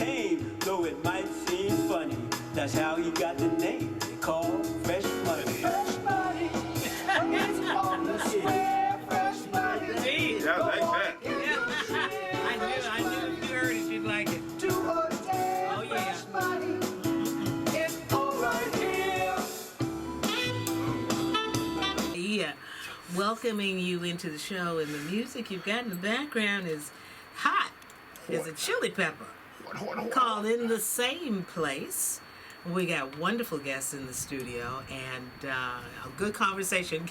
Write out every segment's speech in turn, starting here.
tame, though it might seem funny. That's how he got the name they call Fresh Money. Fresh Money, it's on the square. Fresh Money. Yeah, I like that. I knew if you heard it, you'd like it. Do or dare. Oh, yeah. Fresh Money, it's all right here. Yeah, welcoming you into the show, and the music you've got in the background is hot. It's a chili pepper called In the Same Place. We got wonderful guests in the studio and a good conversation.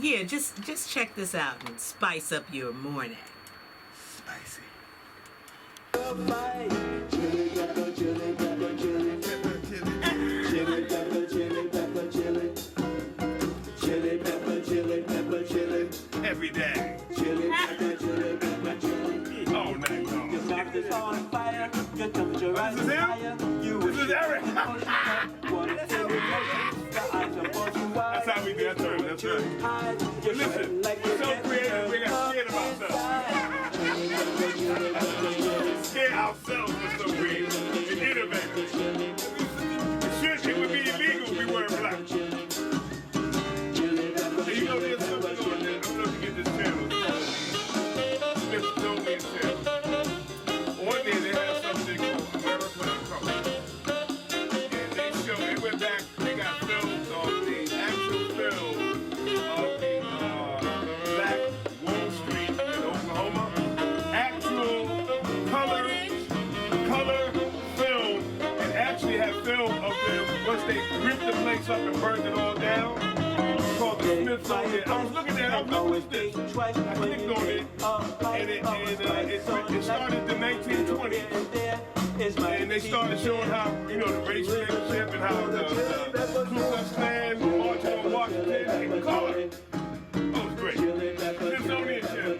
Yeah, just check this out and spice up your morning. Spicy. Chili pepper, chili pepper, chili pepper, chili pepper, chili pepper, chili. Chili pepper, chili pepper, chili. Every day. Chili pepper, chili pepper, chili. All night long. Your mouth is on fire, your temperature rises higher. This is Eric. That's how we do that term. That's right. But listen, we're so creative, we got scared of ourselves. Scare ourselves, we're so creative and innovative. It would be illegal if we weren't black. And you know there's something on there. I don't know if you get this channel. Smithsonian channel. One day they have something called American Color. And they went back, they got films of the actual film of the Black Wall Street in Oklahoma. Actual color film, and actually have film of them once they ripped the place up and burned it all down. It's called the Smithsonian. I was looking at it, I was like, what's this? I clicked on it, and it started in the 1920s. And they started showing how, you know, the race relationship and how the Ku Klux Klan marched on Washington in color. Oh, it was great. Smithsonian channel.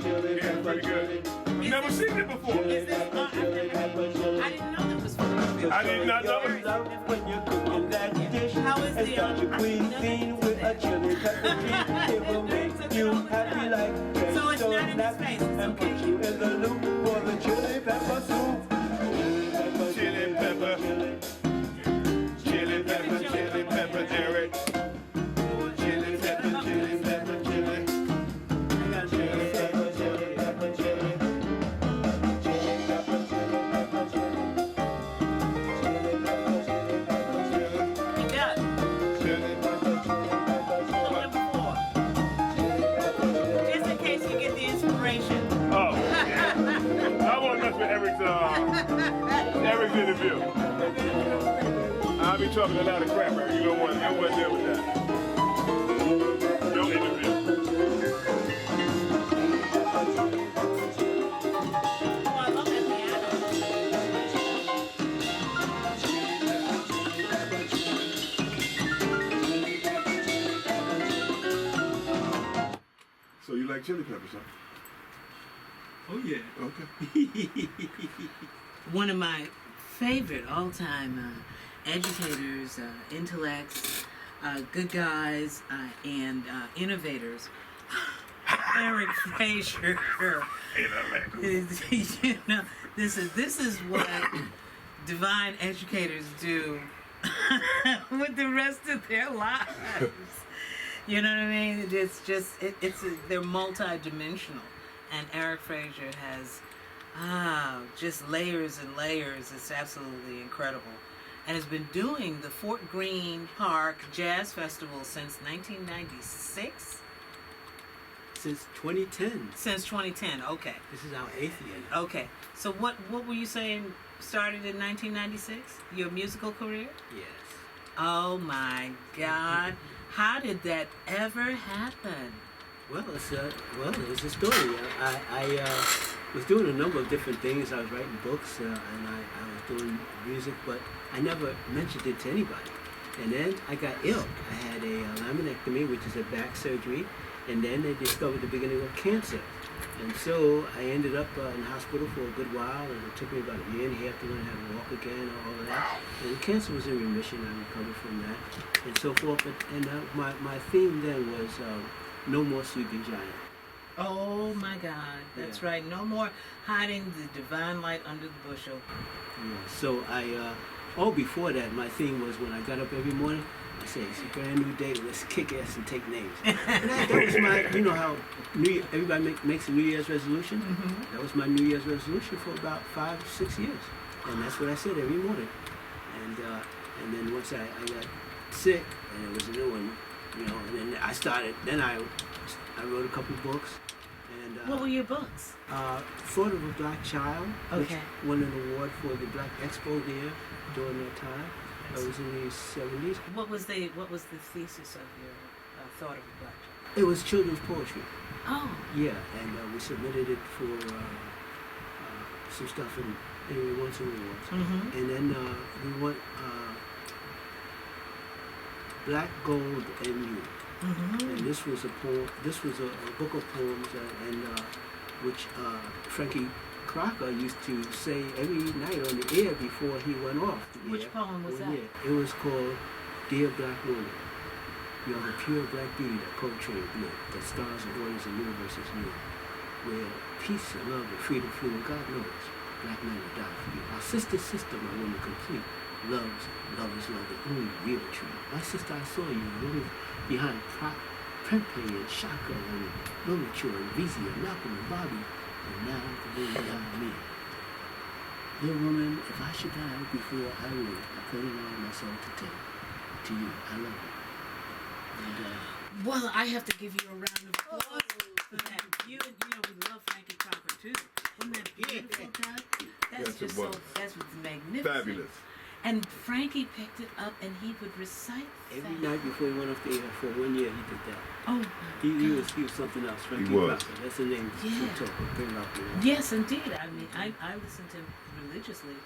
Yeah, pretty good. I've never seen it before. I didn't know that was from I did not know it. How is the cuisine with a chili pepper treat. It will make you happy like So it's not in his face, it's and put okay. you in the loop for the chili pepper soup. Chili pepper. Chili pepper, chili pepper, Eric. Chili pepper, chili pepper, chili. Chili pepper, chili pepper, chili. Chili pepper, chili pepper, chili. Chili pepper, chili pepper, chili. You got it. Chili pepper, chili pepper, chili. Number 4. Just in case you get the inspiration. Oh, yeah. I won't mess with Eric's interview. I'll be talking a lot of crap, Eric. You don't want to deal with that. No interview. Oh, I love that piano. So you like chili peppers, huh? Oh yeah. Okay. One of my favorite all-time educators, intellects, good guys, and innovators, Eric Frazier. You know, this is what divine educators do with the rest of their lives. You know what I mean? It's just they're multi-dimensional, and Eric Frazier has just layers and layers. It's absolutely incredible, and has been doing the Fort Greene Park Jazz Festival since 1996. Since 2010. Since 2010. Okay. This is our 8th year. Okay. So what were you saying? Started in 1996? Your musical career? Yes. Oh my God! How did that ever happen? Well, it's a story. I was doing a number of different things. I was writing books and I was doing music, but I never mentioned it to anybody. And then I got ill. I had a laminectomy, which is a back surgery, and then they discovered the beginning of cancer. And so I ended up in the hospital for a good while, and it took me about a year and a half to learn how to walk again, all of that. And the cancer was in remission. I recovered from that, and so forth. And my theme then was No More Sleeping Giant. Oh my God, that's Yeah. right. No more hiding the divine light under the bushel. Yeah. So before that, my thing was when I got up every morning, I said, it's a brand new day, let's kick ass and take names. And that was my, you know how everybody makes a New Year's resolution? Mm-hmm. That was my New Year's resolution for about 5 or 6 years. And that's what I said every morning. And then once I got sick, and it was a new one, you know, and then I wrote a couple books. And, What were your books? Thought of a Black Child, which Okay. won an award for the Black Expo there during that time. That was in the 70s. What was the thesis of your Thought of a Black Child? It was children's poetry. Oh. Yeah, and we submitted it for some stuff in Henry Wilson Awards. Mm-hmm. And then we won Black Gold and You. Mm-hmm. And this was a poem. This was a book of poems, which Frankie Crocker used to say every night on the air before he went off. Which poem was that? It was called "Dear Black Woman." You are the pure black beauty that poetry lit, that stars and waters and universes knew, where peace and love and freedom flew, and God knows, black men will die for you. Our sister, my woman complete, loves, lovers love the only real tree. My sister, I saw you, living behind Prempe and Shaka and Lomature and Vizzy and Malcolm and Bobby, and now the woman behind me. Dear woman, if I should die before I live, I couldn't allow myself to tell to you, I love you. And, Well, I have to give you a round of applause for that. You know, we love Frankie Crocker too. Wasn't that beautiful, Doug? That's Yes, it just so, was. that's magnificent. Fabulous. And Frankie picked it up and he would recite every that. night before he went off the air for 1 year, he did that. Oh, my He God. was something else. Frankie He was. Crocker. That's the name. Yeah. Talk bring out the Yes, indeed. I mean, I listened to him religiously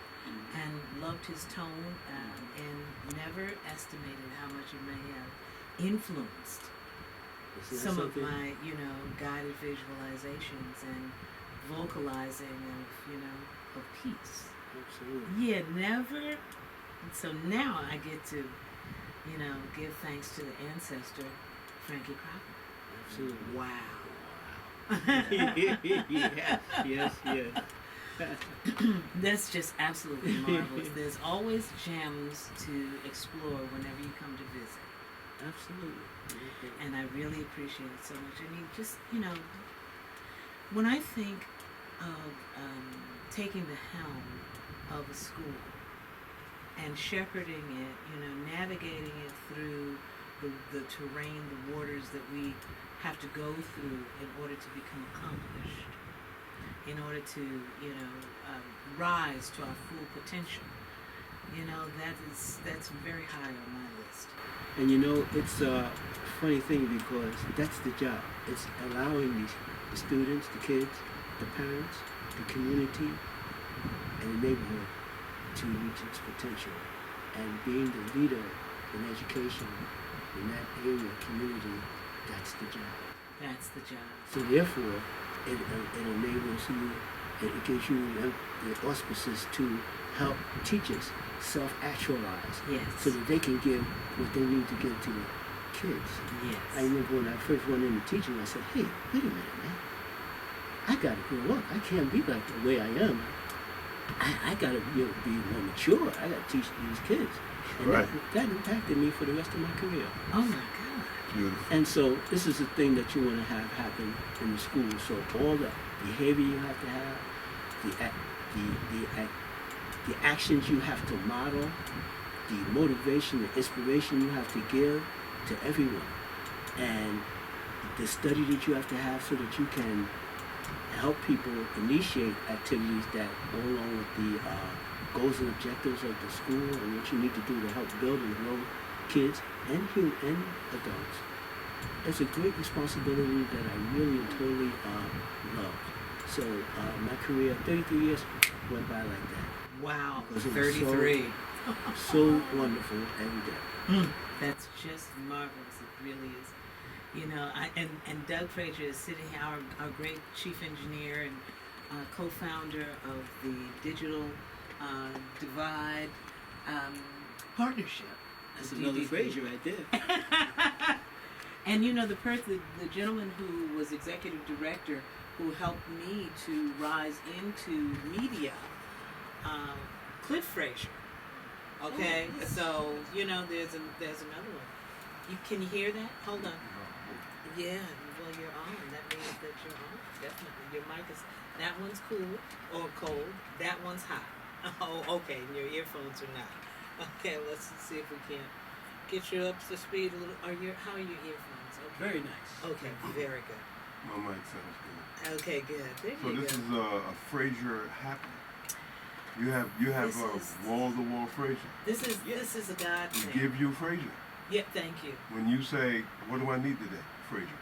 and loved his tone and never estimated how much it may have influenced some of my, guided visualizations and vocalizing of peace. Absolutely. Yeah, never. So now I get to, give thanks to the ancestor, Frankie Crocker. Absolutely. Wow. yes. That's just absolutely marvelous. There's always gems to explore whenever you come to visit. Absolutely. And I really appreciate it so much. I mean, just, when I think of taking the helm of a school and shepherding it, navigating it through the terrain, the waters that we have to go through in order to become accomplished, in order to, rise to our full potential, that's very high on my list. And it's a funny thing because that's the job. It's allowing the students, the kids, the parents, the community, and the neighborhood to reach its potential. And being the leader in education in that area, community, that's the job. That's the job. So therefore, it enables you, it gives you the auspices to help teachers self-actualize Yes. so that they can give what they need to give to the kids. Yes. I remember when I first went into teaching, I said, hey, wait a minute, man. I got to grow up. I can't be like the way I am. I got to be more mature. I got to teach these kids. And Right. that impacted me for the rest of my career. Oh my God. Beautiful. And so this is the thing that you want to have happen in the school. So all the behavior you have to have, the actions you have to model, the motivation, the inspiration you have to give to everyone, and the study that you have to have so that you can help people initiate activities that go along with the goals and objectives of the school and what you need to do to help build and grow kids and adults. It's a great responsibility that I really and totally love. So my career, 33 years, went by like that. Wow. Because it was 33. So wonderful every day. That's just marvelous. It really is. And Doug Frazier is sitting here, our great chief engineer and co-founder of the Digital Divide Partnership. That's another Frazier right there. And the gentleman who was executive director, who helped me to rise into media, Cliff Frazier. Okay, Oh, yes. so there's another one. Can you hear that? Hold on. Yeah, well, you're on. That means that you're on. Definitely, your mic is. That one's cool or cold. That one's hot. Oh, okay. And your earphones are not. Okay, let's see if we can get you up to speed a little. How are your earphones? Okay. Very nice. Okay, very good. My mic sounds good. Okay, good. There So you this go. is a Frazier happening. You have This is- wall-to-wall Frazier. This is a God We thing. give you Frazier. Yeah, thank you. When you say, "What do I need today?" Frazier.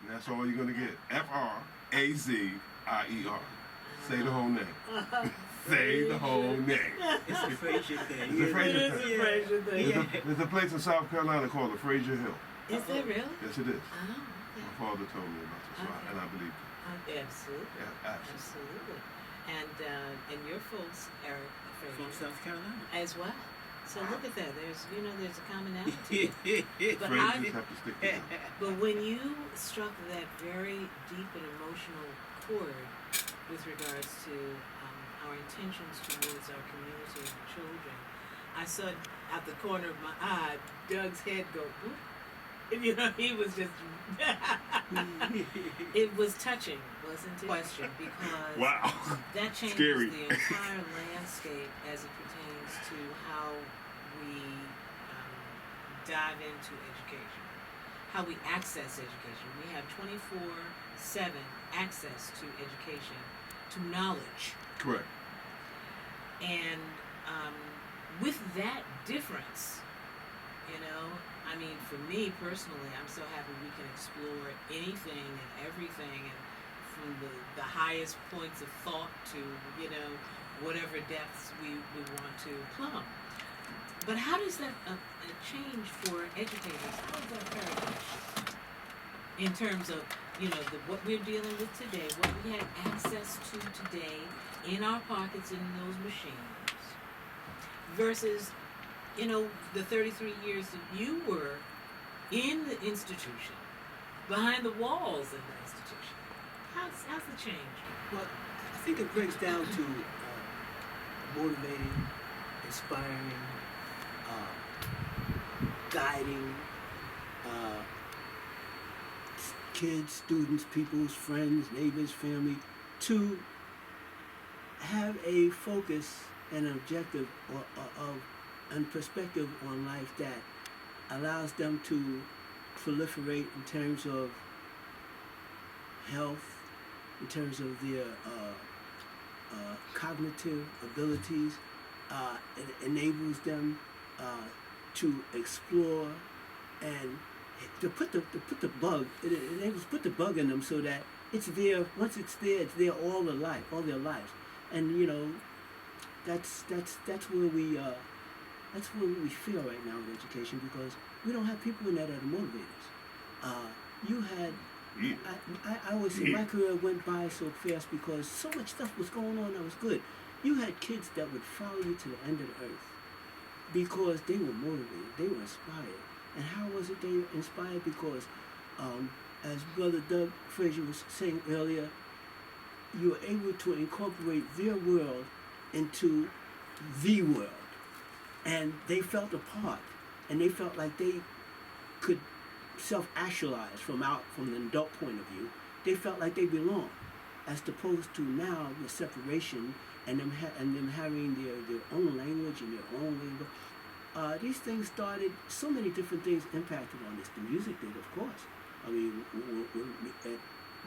And that's all you're gonna get. Frazier. Say the whole name. Say the whole name. It's a Frazier thing. It's a Frazier It is thing. a Frazier thing. There's a place in South Carolina called the Frazier Hill. Is there really? Yes, it is. Oh, My father told me about this, Okay. and I believe it. absolutely. Yeah, absolutely. Absolutely. And your folks are From Frazier South Carolina. as well. So look at that. There's a commonality. But Fraziers have to stick together. But when you struck that very deep and emotional chord with regards to our intentions towards our community and children, I saw out the corner of my eye Doug's head go, whoop. He was just, it was touching, wasn't it? Question, because Wow. that changes Scary. the entire landscape as it pertains to how we dive into education, how we access education. We have 24/7 access to education, to knowledge. Correct. And with that difference, I mean, for me personally, I'm so happy we can explore anything and everything, and from the highest points of thought to, whatever depths we want to plumb. But how does that change for educators? How does that paradigm shift? In terms of, what we're dealing with today, what we have access to today in our pockets in those machines, versus the 33 years that you were in the institution, behind the walls of the institution. How's the change? Well, I think it breaks down to motivating, inspiring, guiding kids, students, people's friends, neighbors, family, to have a focus and objective and perspective on life that allows them to proliferate in terms of health, in terms of their cognitive abilities. It enables them to explore and to put the bug. It enables put the bug in them so that it's there. Once it's there all their lives. And that's where we feel right now in education, because we don't have people in that are the motivators. You had. Yeah. I always say my career went by so fast because so much stuff was going on that was good. You had kids that would follow you to the end of the earth because they were motivated, they were inspired. And how was it they were inspired? Because, as Brother Doug Frazier was saying earlier, you were able to incorporate their world into the world. And they felt a part, and they felt like they could self-actualize from the adult point of view. They felt like they belonged, as opposed to now the separation and them having their own language and their own way. These things started, so many different things impacted on this. The music did, of course. I mean,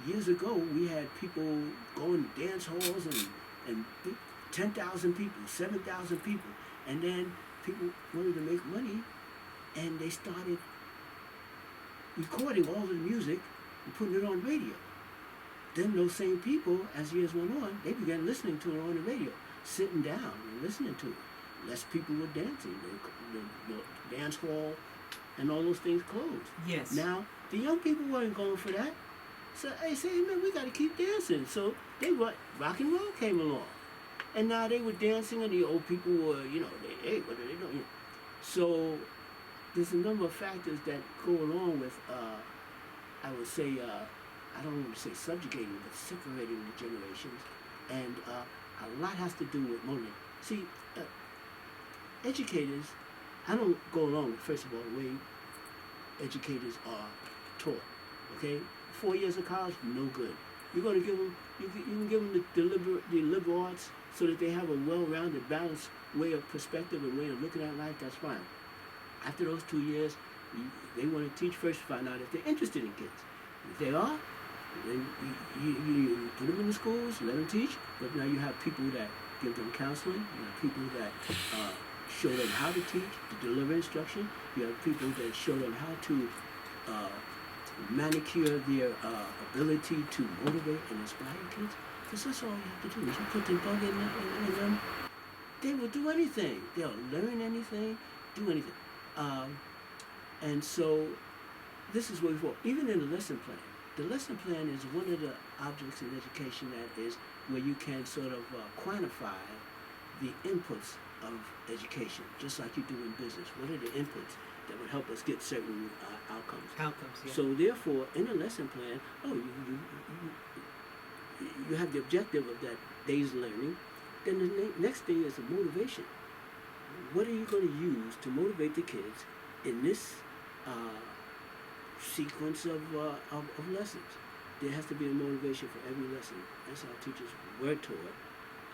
years ago, we had people going to dance halls and 10,000 people, 7,000 people, and then people wanted to make money, and they started recording all of the music and putting it on radio. Then those same people, as years went on, they began listening to it on the radio, sitting down and listening to it. Less people were dancing. The dance hall and all those things closed. Yes. Now, the young people weren't going for that. So they say, hey, man, we got to keep dancing. So rock and roll came along. And now they were dancing, and the old people were, hey, what are they doing? So there's a number of factors that go along with, I would say, I don't want to say subjugating, but separating the generations. And a lot has to do with modeling. See, educators, I don't go along with, first of all, the way educators are taught. Okay? 4 years of college, no good. You're going to give them, you can give them the liberal arts so that they have a well-rounded, balanced way of perspective and way of looking at life, that's fine. After those 2 years, they want to teach first, find out if they're interested in kids. If they are, then you put them in the schools, let them teach, but now you have people that give them counseling, you have people that show them how to teach, to deliver instruction, you have people that show them how to manicure their ability to motivate and inspire kids, because that's all you have to do. Is you put the bug in them, they will do anything. They'll learn anything, do anything. And so this is what we for. Even in the lesson plan. The lesson plan is one of the objects in education that is where you can sort of quantify the inputs of education, just like you do in business. What are the inputs that would help us get certain outcomes? Outcomes, yeah. So therefore, in a lesson plan, you have the objective of that day's learning. Then the next thing is the motivation. What are you going to use to motivate the kids in this sequence of lessons? There has to be a motivation for every lesson. That's how teachers were taught.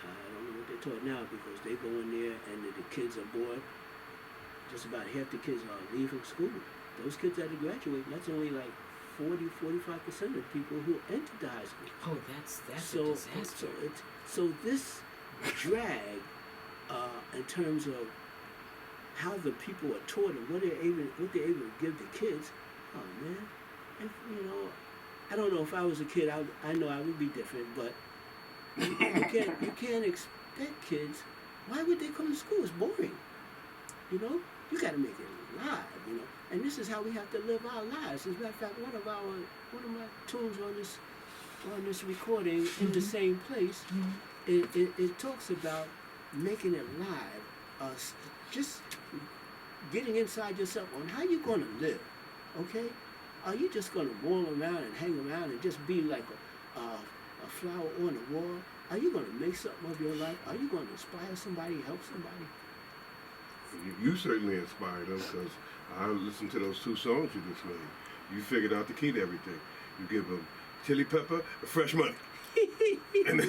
I don't know what they're taught now because they go in there and the kids are bored. Just about half the kids are leaving school. Those kids that graduate, that's only like 40-45% of people who entered the high school. Oh, that's a disaster. So this drag in terms of how the people are taught and what they're able to give the kids. Oh man, I don't know if I was a kid, I know I would be different, but you can't expect kids. Why would they come to school? It's boring. You got to make it live. And this is how we have to live our lives. As a matter of fact, one of my tunes on this recording in the same place, it talks about making it live, just getting inside yourself on how you're going to live. Okay? Are you just going to roll around and hang around and just be like a flower on the wall? Are you going to make something of your life? Are you going to inspire somebody, help somebody? You certainly inspired them because I listened to those 2 songs you just made. You figured out the key to everything. You give them chili pepper and fresh money. And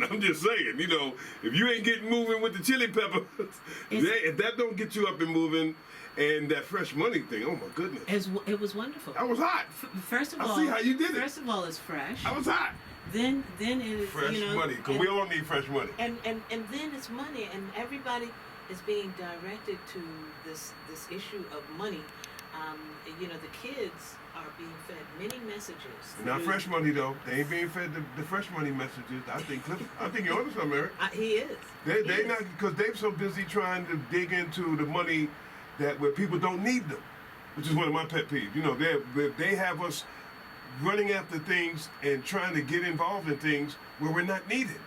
I'm just saying, if you ain't getting moving with the chili pepper, if that don't get you up and moving, and that fresh money thing, oh my goodness. It was wonderful. I was hot. First of all, I see how you did it. First of all, it's fresh. I was hot. Then it is fresh money, because we all need fresh money. And then it's money, and everybody is being directed to this issue of money. The kids are being fed many messages. Not fresh money though. They ain't being fed the fresh money messages. I think you're onto something, Eric. He is. They not, because they're so busy trying to dig into the money where people don't need them, which is one of my pet peeves. They have us running after things and trying to get involved in things where we're not needed.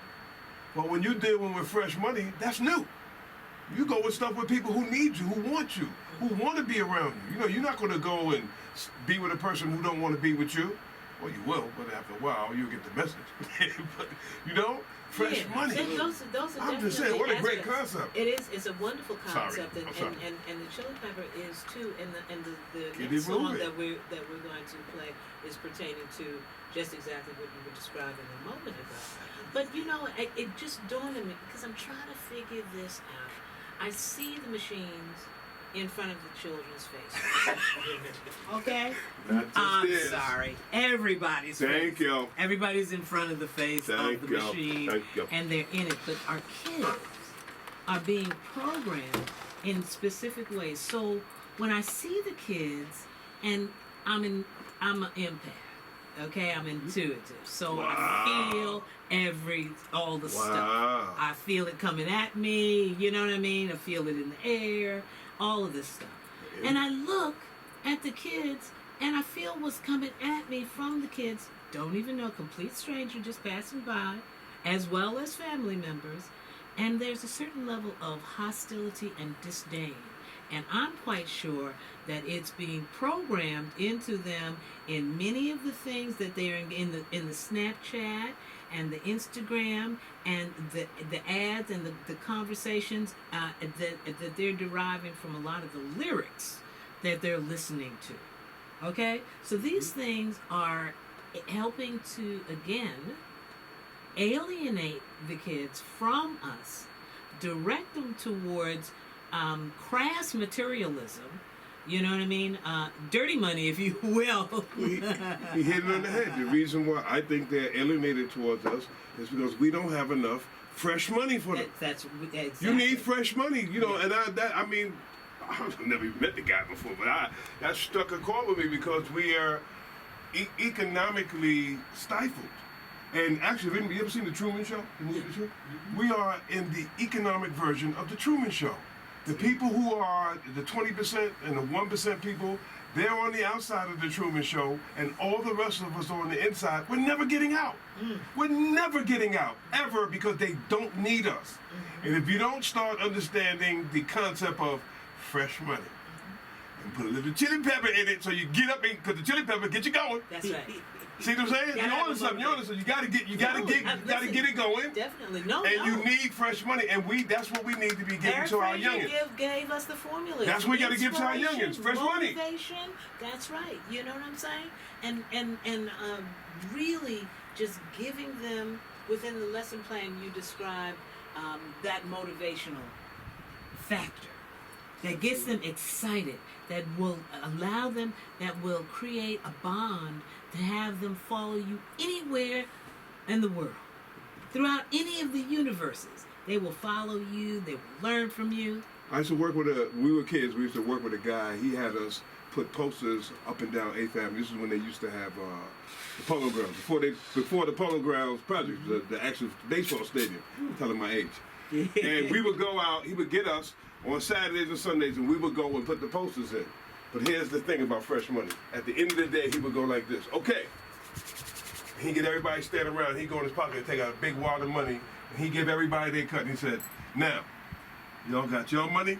But when you're dealing with fresh money, that's new. You go with stuff with people who need you, who want you, who want to be around you. You're not going to go and be with a person who don't want to be with you. Well, you will, but after a while, you'll get the message. But, fresh money. Those are I'm just saying, what a great concept. It is. It's a wonderful concept, and the chili pepper is too. And the Get next it song moving. that we're going to play is pertaining to just exactly what you were describing a moment ago. But it just dawned on me because I'm trying to figure this out. I see the machines in front of the children's faces. Okay? Not just I'm this. sorry. Everybody's Thank face. you. Everybody's in front of the face of the machine. Thank you. And they're in it. But our kids are being programmed in specific ways. So when I see the kids, and I'm an empath. Okay, I'm intuitive, so Wow. I feel all the stuff. Wow. I feel it coming at me, you know what I mean? I feel it in the air, all of this stuff. And I look at the kids, and I feel what's coming at me from the kids. Don't even know, complete stranger just passing by, as well as family members. And there's a certain level of hostility and disdain. And I'm quite sure that it's being programmed into them in many of the things that they're in the Snapchat and the Instagram and the ads and the conversations that they're deriving from a lot of the lyrics that they're listening to. Okay? So these things are helping to, again, alienate the kids from us, direct them towards crass materialism, you know what I mean? Dirty money, if you will. He hit it on the head. The reason why I think they're alienated towards us is because we don't have enough fresh money for them. That's exactly. You need fresh money, you know, and I've never even met the guy before, but that struck a chord with me because we are economically stifled. And actually, have you ever seen The Truman Show? The movie The Truman? We are in the economic version of The Truman Show. The people who are the 20% and the 1% people, they're on the outside of The Truman Show, and all the rest of us are on the inside. We're never getting out. We're never getting out, ever, because they don't need us. And if you don't start understanding the concept of fresh money, and put a little chili pepper in it so you get up, because the chili pepper get you going. That's right. See what I'm saying? You're on something. You gotta get it going. Definitely. No. You need fresh money, and that's what we need to be giving to our youngins. Gave us the formula. That's what we gotta give to our youngins. Fresh money. Motivation. That's right. You know what I'm saying? And really just giving them within the lesson plan you described that motivational factor that gets them excited, that will allow them, that will create a bond to have them follow you anywhere in the world. Throughout any of the universes, they will follow you, they will learn from you. I used to work with we were kids, we used to work with a guy, he had us put posters up and down 8th Avenue. This is when they used to have the Polo Grounds. Before the Polo Grounds project, the actual baseball stadium. I'm telling my age. And we would go out, he would get us on Saturdays and Sundays, and we would go and put the posters in. But here's the thing about fresh money. At the end of the day, he would go like this. Okay. He'd get everybody standing around. He'd go in his pocket and take out a big wad of money, and he'd give everybody their cut. And he said, now, y'all got your money.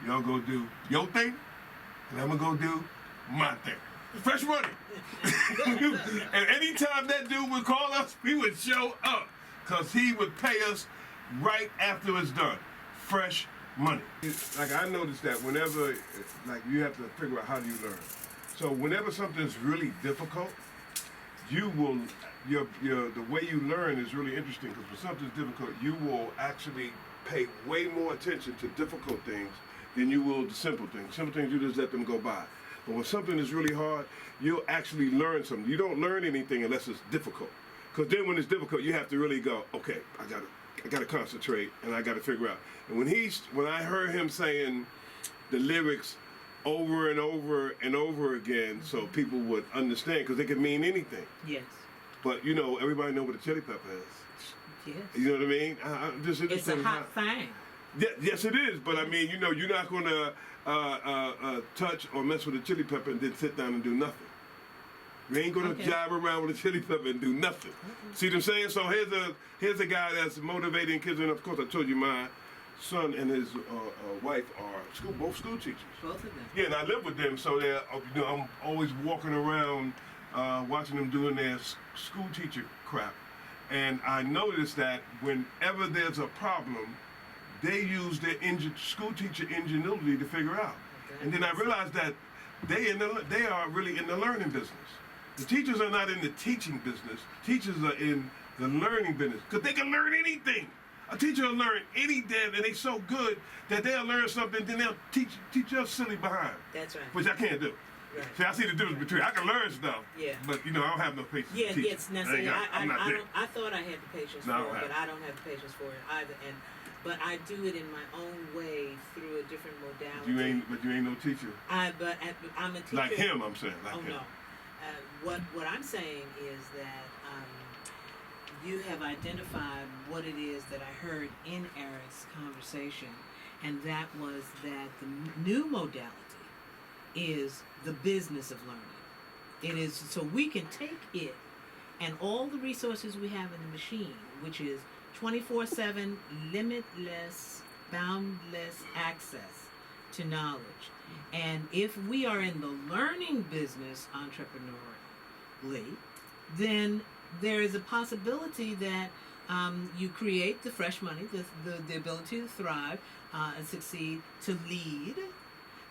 Y'all go do your thing, and I'm going to go do my thing. Fresh money. And anytime that dude would call us, we would show up, because he would pay us right after it's done. Fresh money. Like, I noticed that whenever, like, you have to figure out how do you learn. So whenever something's really difficult, you will, the way you learn is really interesting, because when something's difficult, you will actually pay way more attention to difficult things than you will to simple things. Simple things, you just let them go by. But when something is really hard, you'll actually learn something. You don't learn anything unless it's difficult. Because then when it's difficult, you have to really go, okay, I gotta concentrate, and I gotta figure out. And when I heard him saying the lyrics over and over and over again, so people would understand, because they could mean anything. Yes. But you know, everybody know what a chili pepper is. Yes. You know what I mean? It's a hot thing. Yeah, yes, it is. But I mean, you know, you're not gonna touch or mess with a chili pepper and then sit down and do nothing. You ain't gonna jive around with a chili pepper and do nothing. See what I'm saying? So here's a guy that's motivating kids, and of course I told you my son and his wife are both school teachers. Both of them. Yeah, and I live with them, so they're, you know, I'm always walking around watching them doing their school teacher crap. And I noticed that whenever there's a problem, they use their school teacher ingenuity to figure out. Okay. And then I realized that they are really in the learning business. The teachers are not in the teaching business. Teachers are in the learning business, because they can learn anything. A teacher will learn any damn, and they so good that they'll learn something, then they'll teach us silly behind. That's right. Which I can't do. Right. See, I see the difference between, I can learn stuff, but you know, I don't have no patience to teach. Yes, necessarily. I thought I had the patience for it, but I don't have the patience for it either. But I do it in my own way through a different modality. But you ain't no teacher. I'm a teacher. Like him, I'm saying. Like him. No. What I'm saying is that you have identified what it is that I heard in Eric's conversation, and that was that the new modality is the business of learning. It is so we can take it and all the resources we have in the machine, which is 24/7, limitless, boundless access to knowledge. And if we are in the learning business entrepreneurially, then there is a possibility that you create the fresh money, the ability to thrive and succeed, to lead,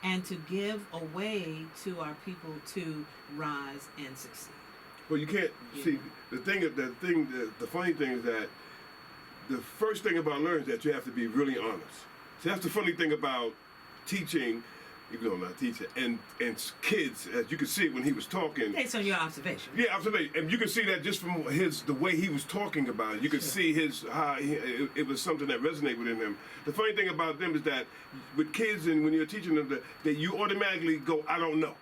and to give a way to our people to rise and succeed. Well, you can't see the funny thing is that the first thing about learning is that you have to be really honest. See, that's the funny thing about teaching, even though I'm not a teacher, and kids, as you can see when he was talking. Based on your observation. Yeah, observation, and you can see that just from the way he was talking about it. You could see it was something that resonated within him. The funny thing about them is that with kids and when you're teaching them that you automatically go, I don't know.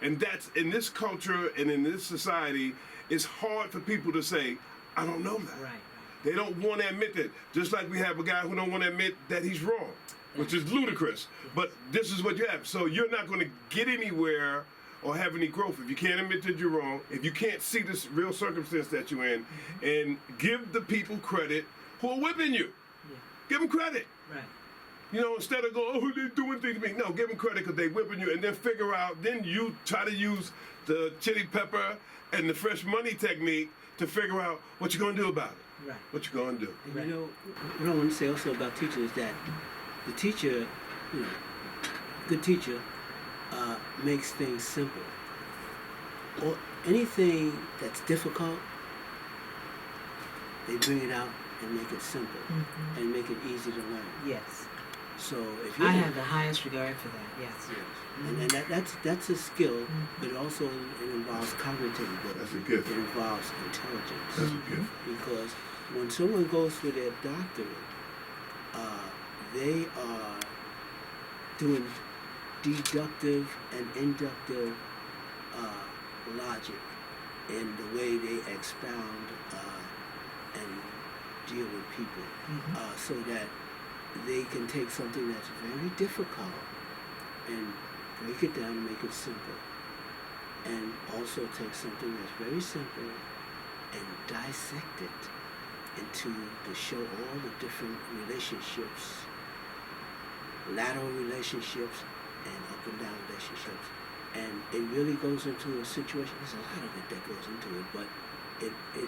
And that's, in this culture and in this society, it's hard for people to say, I don't know that. Right. They don't want to admit that. Just like we have a guy who don't want to admit that he's wrong, which is ludicrous. But this is what you have. So you're not going to get anywhere or have any growth if you can't admit that you're wrong, if you can't see this real circumstance that you're in, and give the people credit who are whipping you. Yeah. Give them credit. Right. You know, instead of going, oh, they're doing things to me. No, give them credit because they're whipping you, and then figure out, then you try to use the chili pepper and the fresh money technique to figure out what you're going to do about it. Right. What you're going to do. And you know, what I want to say also about teaching is that the teacher, good teacher, makes things simple. Or anything that's difficult, they bring it out and make it simple and make it easy to learn. Yes. So if you I have the highest regard for that. Yes. and that's a skill, but also it involves cognitive ability. That's a gift. It involves intelligence. That's a gift. Because when someone goes for their doctorate, they are doing deductive and inductive logic in the way they expound and deal with people, so that they can take something that's very difficult and break it down and make it simple, and also take something that's very simple and dissect it into to show all the different relationships, lateral relationships and up and down relationships. And it really goes into a situation, there's a lot of it that goes into it, but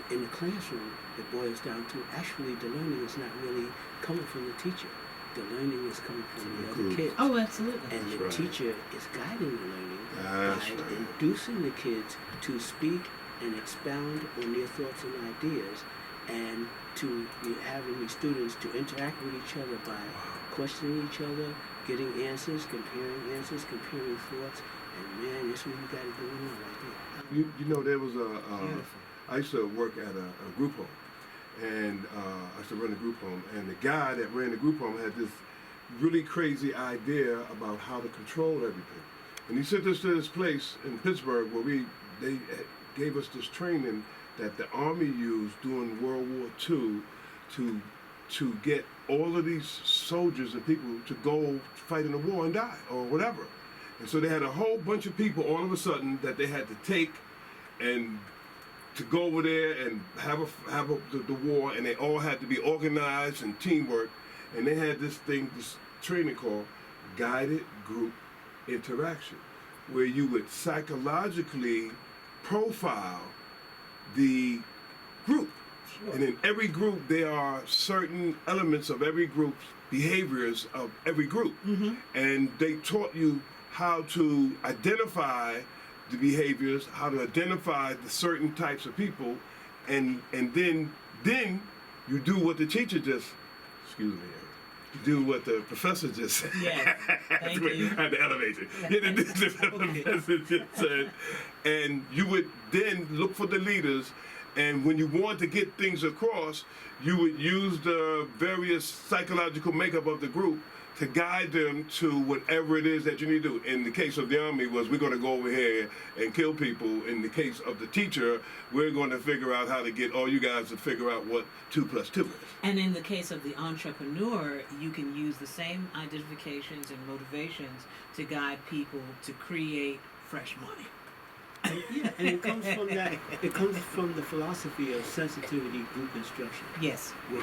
in the classroom, it boils down to actually the learning is not really coming from the teacher. The learning is coming from the other kids. Oh, absolutely. And the teacher is guiding the learning That's by right. inducing the kids to speak and expound on their thoughts and ideas, and to be having the students to interact with each other by questioning each other, getting answers, comparing thoughts, and man, that's what you got to go on right there. You know, there was Beautiful. I used to work at a group home, and I used to run a group home, and the guy that ran the group home had this really crazy idea about how to control everything. And he sent us to this place in Pittsburgh where they gave us this training that the Army used during World War II to get all of these soldiers and people to go fight in the war and die or whatever. And so they had a whole bunch of people all of a sudden that they had to take and to go over there and have the war, and they all had to be organized and teamwork. And they had this training called guided group interaction, where you would psychologically profile the group. And in every group, there are certain elements of every group's behaviors of every group. And they taught you how to identify the behaviors, how to identify the certain types of people, and then you do what the teacher just, excuse me, you do what the professor just said. Yes, thank you. At the elevator. Yeah, the professor just said. And you would then look for the leaders, and when you want to get things across, you would use the various psychological makeup of the group to guide them to whatever it is that you need to do. In the case of the Army was, we're going to go over here and kill people. In the case of the teacher, we're going to figure out how to get all you guys to figure out what 2 + 2 is. And in the case of the entrepreneur, you can use the same identifications and motivations to guide people to create fresh money. Yeah, and it comes from that. It comes from the philosophy of sensitivity group instruction. Yes. Which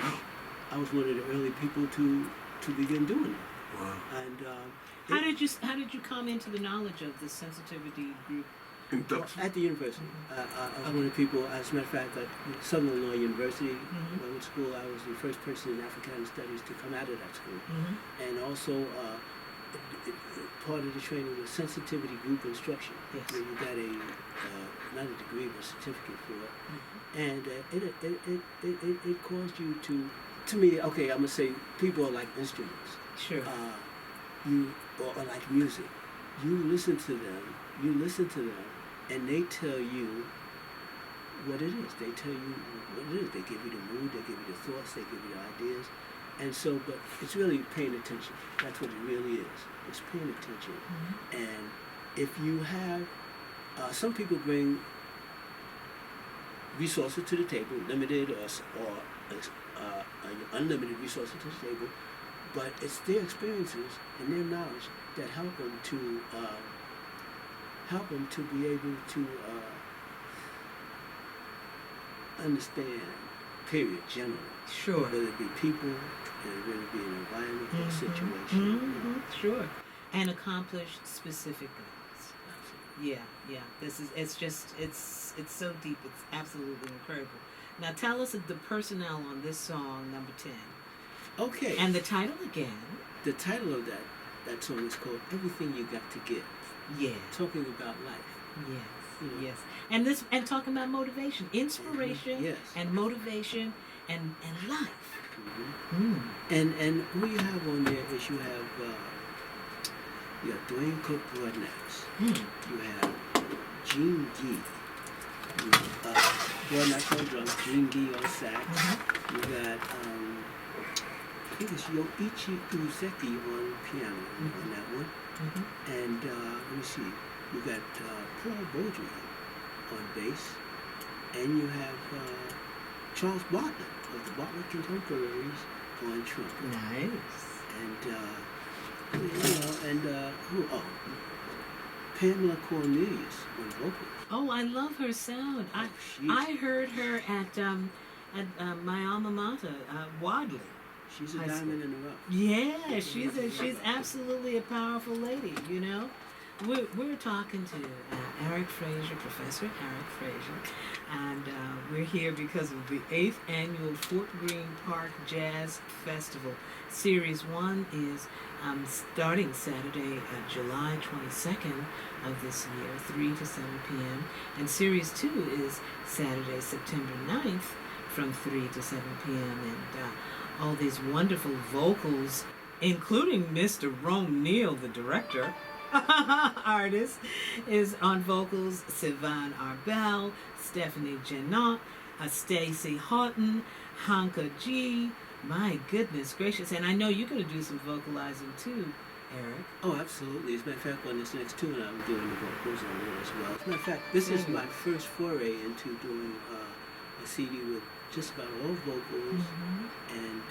I was one of the early people to begin doing that. Wow. And How did you come into the knowledge of the sensitivity group? Induction. at the university, I was one of the people. As a matter of fact, at Southern Illinois University, when I went to school, I was the first person in African Studies to come out of that school, and also part of the training was sensitivity group instruction. Yes. Where you got a not a degree but a certificate for it, and it caused you to me. Okay, I'm gonna say people are like instruments. Sure. You or like music. You listen to them, and they tell you what it is. They tell you what it is. They give you the mood, they give you the thoughts, they give you the ideas. And so, but it's really paying attention. That's what it really is. It's paying attention. And if you have, some people bring resources to the table, limited or unlimited resources to the table, but it's their experiences and their knowledge that help them to be able to understand. Period. Generally, Sure. whether it be people, whether it be an environment or a situation. Sure. And accomplish specific goals. Absolutely. Yeah. It's so deep. It's absolutely incredible. Now tell us the personnel on this song, number 10. Okay. And the title again. The title of that song is called "Everything You Got to Give." Yeah. Talking about life. Yes. You know. Yes. And talking about motivation, inspiration, Yes. and motivation, and life. And who you have on there is you have Dwayne Cook Broadnax. You have Gene Gee. Broadnax on drums, Gene Gee on sax. You got I think it's Yoichi Uzeki on piano on that one. And let me see, you got Paul Beaudry on bass, and you have Charles Bartlett of the Bartlett Contemporaries on trumpet. Nice. And who? Oh, Pamela Cornelius on vocals. Oh, I love her sound. I heard her at my alma mater, Wadley. She's a High diamond in the rough. Yeah, she's absolutely a powerful lady. You know, we're talking to Eric Frazier, Professor Eric Frazier, and we're here because of the 8th annual Fort Greene Park Jazz Festival. Series 1 is starting Saturday, July 22nd of this year, 3 to 7 p.m. And Series 2 is Saturday, September 9th from 3 to 7 p.m. And all these wonderful vocals, including Mr. Rome Neal, the director, artist, is on vocals. Sivan Arbel, Stephanie Janot, Stacy Houghton, Hanka G. My goodness gracious. And I know you're going to do some vocalizing too, Eric. Oh, absolutely. As a matter of fact, on this next tune, I'm doing the vocals on it as well. As a matter of fact, this is my first foray into doing a CD with just about all vocals and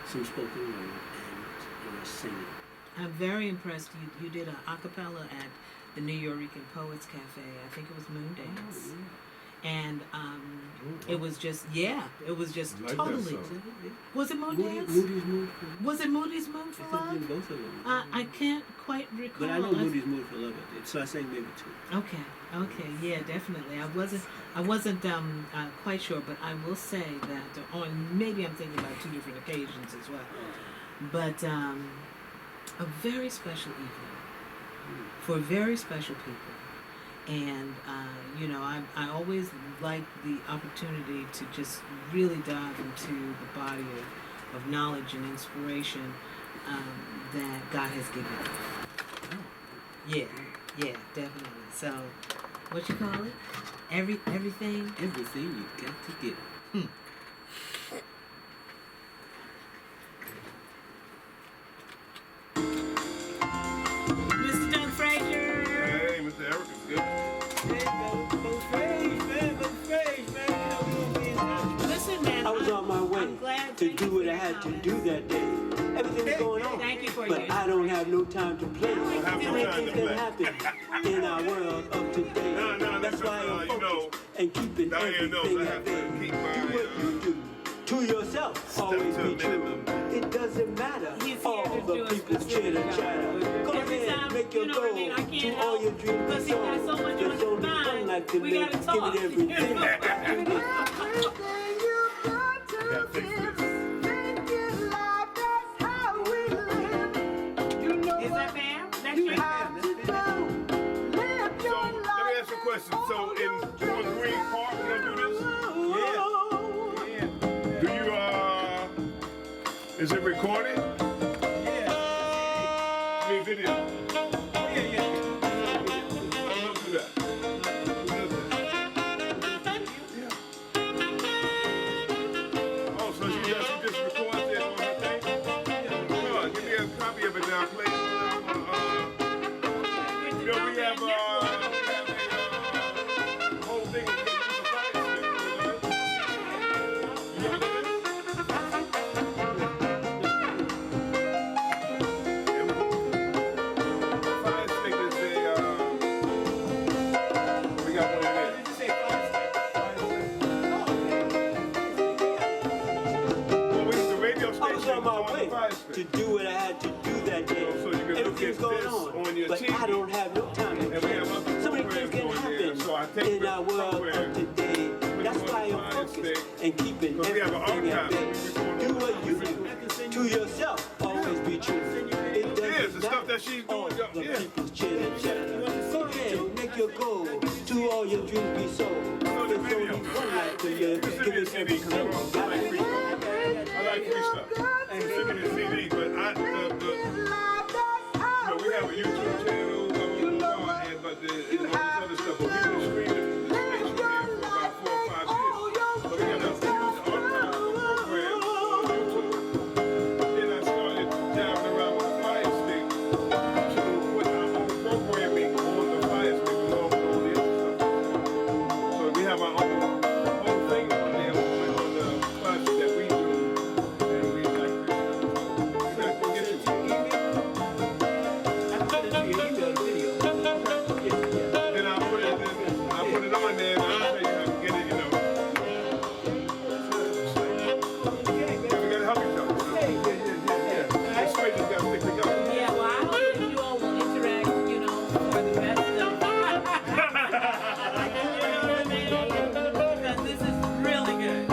some spoken word and singing. I'm very impressed. You did a acapella at the New Yorican Poets Cafe. I think it was Moondance. Oh, yeah. And it was just like totally. Was it Moondance? Moody's Mood for Was it Moody's Mood for I think Love? it's both of them. I can't quite recall. But I know Moody's Mood for Love. So I sang maybe two. Okay, yeah, definitely. I wasn't quite sure, but I will say that maybe I'm thinking about 2 different occasions as well. But a very special evening for very special people. And, I always like the opportunity to just really dive into the body of knowledge and inspiration that God has given me. Yeah, definitely. So, what you call it? Everything? Everything you got to give. Mr. Doug Frazier! Hey, Mr. Eric is good. Listen, man, I was on my way I'm glad to do what I had to do that day. Everything's going on. Thank you for But your I don't have no time to play. Don't have no time Things to that play. happen in our world of today. No, That's why I'm focused and keeping Diane knows everything I at have to bay. keep Do my, what you do to yourself. Always to a be true. minimum. It doesn't matter He's here all to the do a people chitter chatter. Go Every ahead, time, make your you know what I goal mean? I can't to all help your dreams because be he got so sold. much on There's his only one mind. life to We live. gotta talk. Give it everything. Is that Pam? That's you? So let me ask you a question. So on Greene Park, you gonna do this? Yeah. Do you is it recorded? Yeah. I mean video. Oh, yeah. Who do that? Who does that? Yeah. Oh, so she just records it on her thing? Come on, give me a copy of it now, please. You know, we have a whole thing of the fire stick. You know what it is? Fire stick is we got one in there. Did you say fire Well, the radio I was station on my on the way fire to stick. do what I had to do that day. So you can look Everything's at going this on your but TV. I don't have no time to And we have other so many things can programs on there, happen so I take in the our world program, of today. That's it why on the I'm fire focused stick, and keeping because we have an everything at archive. bay. Do what you do to yourself. Always be true. It doesn't Yeah, the stuff matter. that she's All doing, the yeah. people's chitter chatter. Go ahead, make your goal to all your dreams be sold. No, the There's only video. one life to live. Just Give send me a it CD. everything. I like free stuff. I like free stuff. And send me the CD, but we have a YouTube channel, but there's all this other stuff. But we've been streaming the station here for about 4 or 5 years. So we got a huge archive of programs on YouTube. Then I started dabbling around with the fire stick to put our own programming on the fire stick along with all the other stuff. So we have our own thing on there on the fire stick that we do. And we like to get it. Then I put it on there and I'll tell you how to get it, you know. Yeah, we gotta help each other. Yeah. That's why you gotta stick together. Yeah, well, I hope that you all will interact, you know, for the rest of you know what I mean? Because this is really good.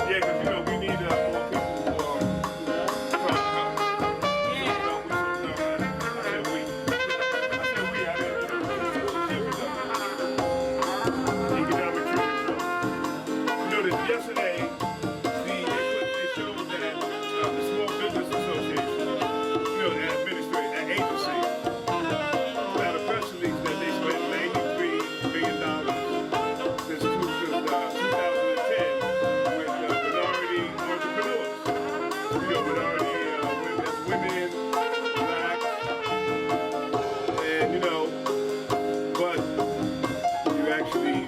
Yeah, because you know we need more people who are trying to help. Yeah. Yesterday, they showed that the Small Business Association, the administrative agency, had a press release that they spent $93 million since 2010 with minority entrepreneurs. Minority women, black, and but you actually.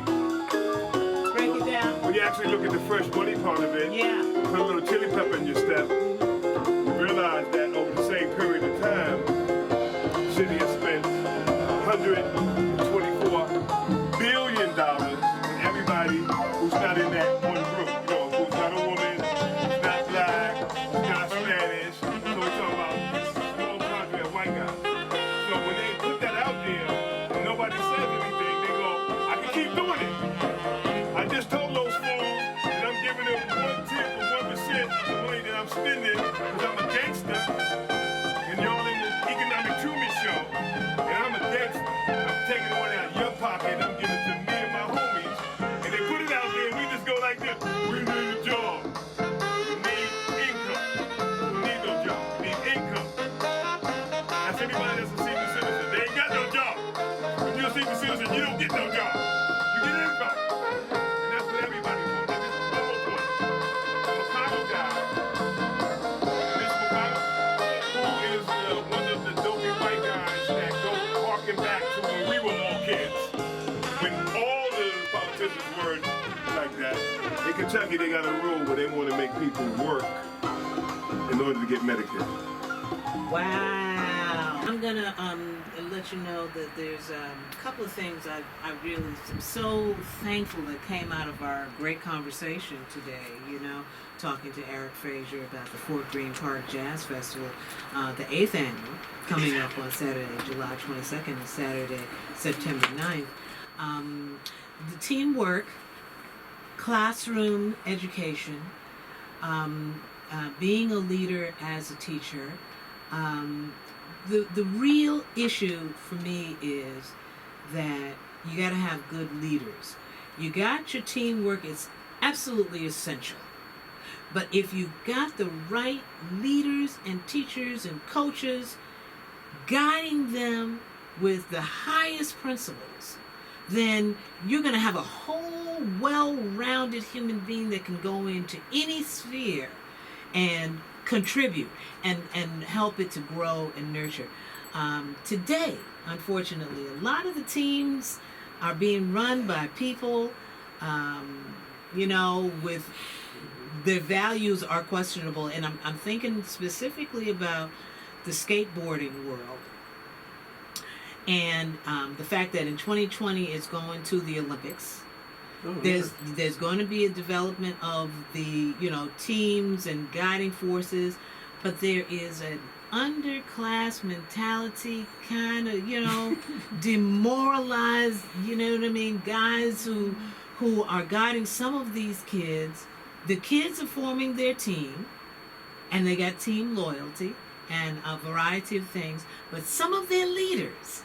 Break it down. When you actually look at the fresh money part of it, Yeah. put a little chili pepper in your step, you realize that over the same period of time, the city has spent $124 billion in everybody who's not in that one group. Who's not a woman, who's not black, who's not Spanish. So we're talking about small country of white guys. So when they put that out there and nobody says anything, they go, I can keep doing it. I just told those fools that I'm giving them 1/10 or 1% of the money that I'm spending because I'm a gangster and y'all in the economic Truman show and I'm a gangster. I'm taking money out of your pocket and I'm giving it to me and my homies and they put it out there and we just go like this. We need a job. We need income. We need no job. We need income. That's anybody that's a senior citizen. They ain't got no job. When you're a senior citizen, you don't get no job. You get income. And that's what everybody wants. That's just one more point. The McConnell guy, Mitch McConnell, who is one of the dopey white guys that go harking back to when we were all kids. When all the politicians were like that. In Kentucky, they got a rule where they want to make people work in order to get Medicare. Wow. I'm gonna let you know that there's a couple of things I really am so thankful that came out of our great conversation today. You know, talking to Eric Frazier about the Fort Greene Park Jazz Festival, the 8th annual, coming up on Saturday, July 22nd, and Saturday, September 9th. The teamwork, classroom education, being a leader as a teacher. The real issue for me is that you got to have good leaders. You got your teamwork, it's absolutely essential. But if you got the right leaders and teachers and coaches guiding them with the highest principles, then you're going to have a whole well-rounded human being that can go into any sphere and contribute and help it to grow and nurture. Today, unfortunately, a lot of the teams are being run by people, with their values are questionable. And I'm thinking specifically about the skateboarding world. And the fact that in 2020 it's going to the Olympics. There's going to be a development of the teams and guiding forces, but there is an underclass mentality, kind of demoralized, guys who are guiding some of these kids. The kids are forming their team, and they got team loyalty and a variety of things, but some of the leaders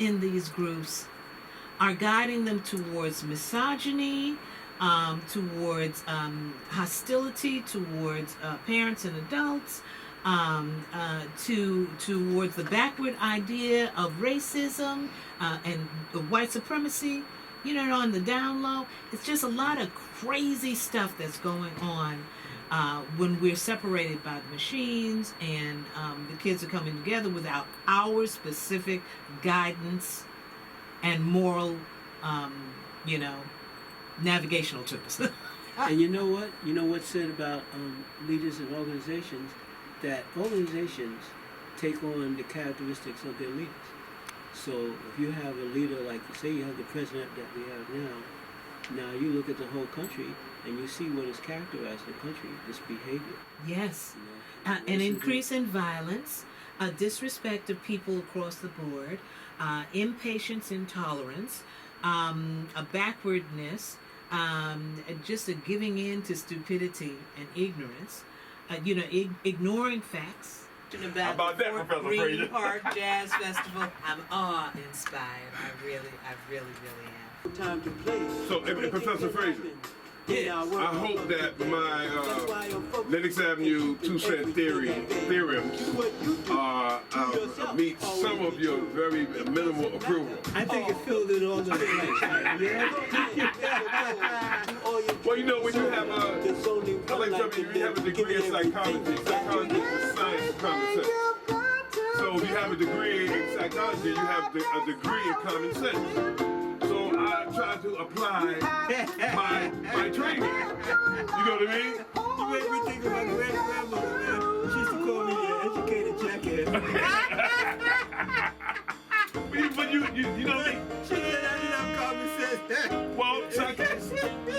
in these groups are guiding them towards misogyny, towards hostility towards parents and adults, towards the backward idea of racism and white supremacy, on the down low. It's just a lot of crazy stuff that's going on when we're separated by the machines, and the kids are coming together without our specific guidance and moral, navigational tools. And you know what? You know what's said about leaders and organizations? That organizations take on the characteristics of their leaders. So if you have a leader, like say you have the president that we have now you look at the whole country and you see what has characterized the country, this behavior. Yes. An increase in violence, a disrespect of people across the board, impatience, intolerance, a backwardness, just a giving in to stupidity and ignorance, ignoring facts. How about that, Professor Greene Frazier? Park Jazz Festival. I'm awe-inspired. I really am. Time to play. So, Professor Frazier, Yeah, I hope that my Lennox Avenue 2 cent theorems meet some of your very minimal approval. I think it filled in all the blanks. Well, when you have I like to tell you, you have a degree in psychology. Psychology is the science of common sense. So if you have a degree in psychology, you have a degree in common sense. So I try to apply my training. You know what I mean? You made me think of my grandmother, man. She used to call me an educated jackass. But you know what I mean? She didn't have common sense. Well,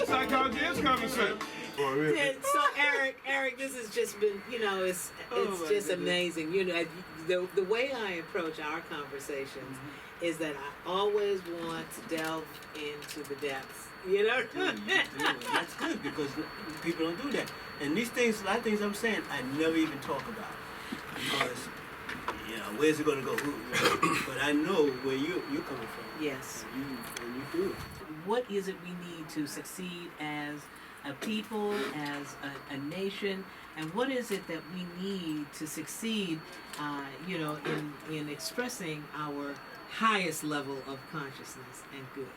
psychology is common sense. So Eric, this has just been, it's just amazing. The way I approach our conversations is that I always want to delve into the depths. That's good because people don't do that. And these things, a lot of things I'm saying, I never even talk about because, where's it going to go? But I know where you're coming from. Yes. And you do it. What is it we need to succeed as a people, as a nation, and what is it that we need to succeed, in expressing our highest level of consciousness and good,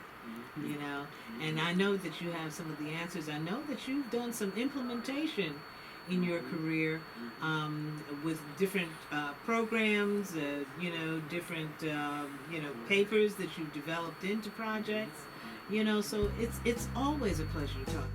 And I know that you have some of the answers. I know that you've done some implementation in your career with different programs, different papers that you've developed into projects. So it's always a pleasure to talk.